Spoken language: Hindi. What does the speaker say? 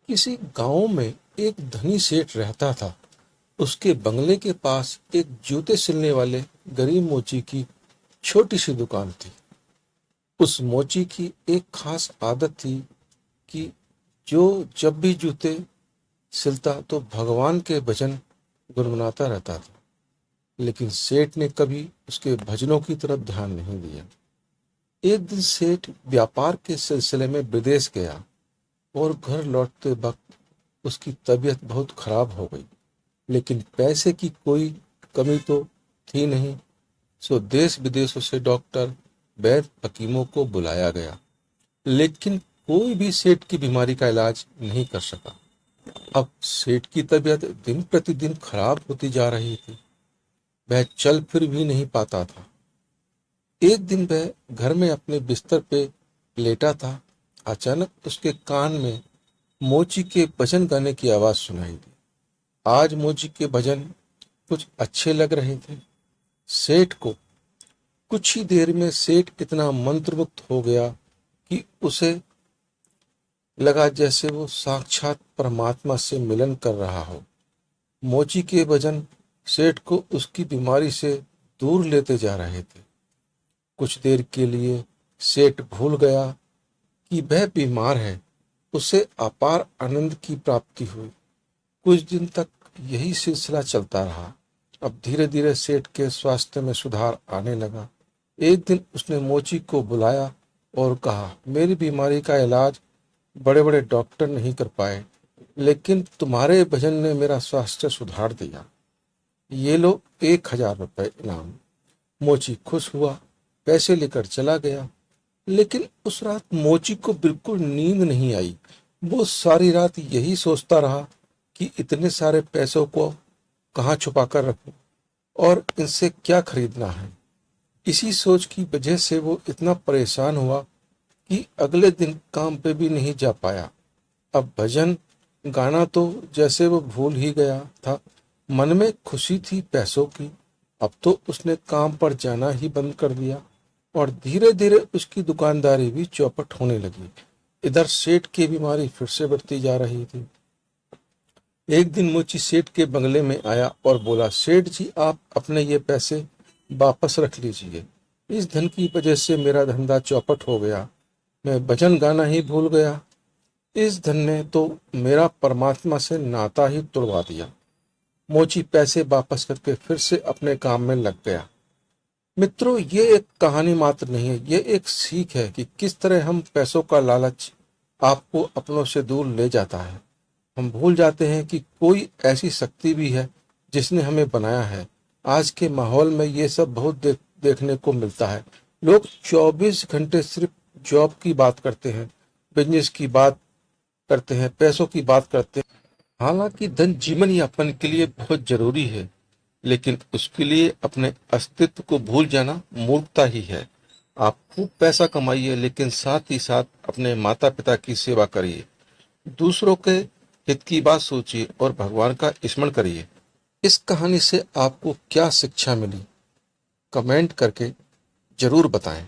किसी गांव में एक धनी सेठ रहता था। उसके बंगले के पास एक जूते सिलने वाले गरीब मोची की छोटी सी दुकान थी। उस मोची की एक खास आदत थी कि जो जब भी जूते सिलता तो भगवान के भजन गुनगुनाता रहता था। लेकिन सेठ ने कभी उसके भजनों की तरफ ध्यान नहीं दिया। एक दिन सेठ व्यापार के सिलसिले में विदेश गया और घर लौटते वक्त उसकी तबीयत बहुत खराब हो गई। लेकिन पैसे की कोई कमी तो थी नहीं, सो देश विदेशों से डॉक्टर, वैद्य, हकीमों को बुलाया गया, लेकिन कोई भी सेठ की बीमारी का इलाज नहीं कर सका। अब सेठ की तबीयत दिन प्रतिदिन खराब होती जा रही थी। वह चल फिर भी नहीं पाता था। एक दिन वह घर में अपने बिस्तर पे लेटा था। अचानक उसके कान में मोची के भजन गाने की आवाज सुनाई दी। आज मोची के भजन कुछ अच्छे लग रहे थे सेठ को। कुछ ही देर में सेठ इतना मंत्रमुग्ध हो गया कि उसे लगा जैसे वो साक्षात परमात्मा से मिलन कर रहा हो। मोची के भजन सेठ को उसकी बीमारी से दूर लेते जा रहे थे। कुछ देर के लिए सेठ भूल गया कि वह बीमार है। उसे अपार आनंद की प्राप्ति हुई। कुछ दिन तक यही सिलसिला चलता रहा। अब धीरे धीरे सेठ के स्वास्थ्य में सुधार आने लगा। एक दिन उसने मोची को बुलाया और कहा, मेरी बीमारी का इलाज बड़े बड़े डॉक्टर नहीं कर पाए, लेकिन तुम्हारे भजन ने मेरा स्वास्थ्य सुधार दिया। ये लो 1000 रुपये इनाम। मोची खुश हुआ, पैसे लेकर चला गया। लेकिन उस रात मोची को बिल्कुल नींद नहीं आई। वो सारी रात यही सोचता रहा कि इतने सारे पैसों को कहाँ छुपा कर रखूं और इनसे क्या खरीदना है। इसी सोच की वजह से वो इतना परेशान हुआ कि अगले दिन काम पे भी नहीं जा पाया। अब भजन गाना तो जैसे वो भूल ही गया था। मन में खुशी थी पैसों की। अब तो उसने काम पर जाना ही बंद कर दिया और धीरे धीरे उसकी दुकानदारी भी चौपट होने लगी। इधर सेठ की बीमारी फिर से बढ़ती जा रही थी। एक दिन मोची सेठ के बंगले में आया और बोला, सेठ जी, आप अपने ये पैसे वापस रख लीजिए। इस धन की वजह से मेरा धंधा चौपट हो गया। मैं भजन गाना ही भूल गया। इस धन ने तो मेरा परमात्मा से नाता ही तोड़वा दिया। मोची पैसे वापस करके फिर से अपने काम में लग गया। मित्रों, ये एक कहानी मात्र नहीं है, ये एक सीख है कि किस तरह हम पैसों का लालच आपको अपनों से दूर ले जाता है। हम भूल जाते हैं कि कोई ऐसी शक्ति भी है जिसने हमें बनाया है। आज के माहौल में ये सब बहुत देखने को मिलता है। लोग 24 घंटे सिर्फ जॉब की बात करते हैं, बिजनेस की बात करते हैं, पैसों की बात करते हैं। हालांकि धन जीवन यापन के लिए बहुत जरूरी है, लेकिन उसके लिए अपने अस्तित्व को भूल जाना मूर्खता ही है। आप खूब पैसा कमाइए, लेकिन साथ ही साथ अपने माता पिता की सेवा करिए, दूसरों के हित की बात सोचिए और भगवान का स्मरण करिए। इस कहानी से आपको क्या शिक्षा मिली, कमेंट करके जरूर बताएं।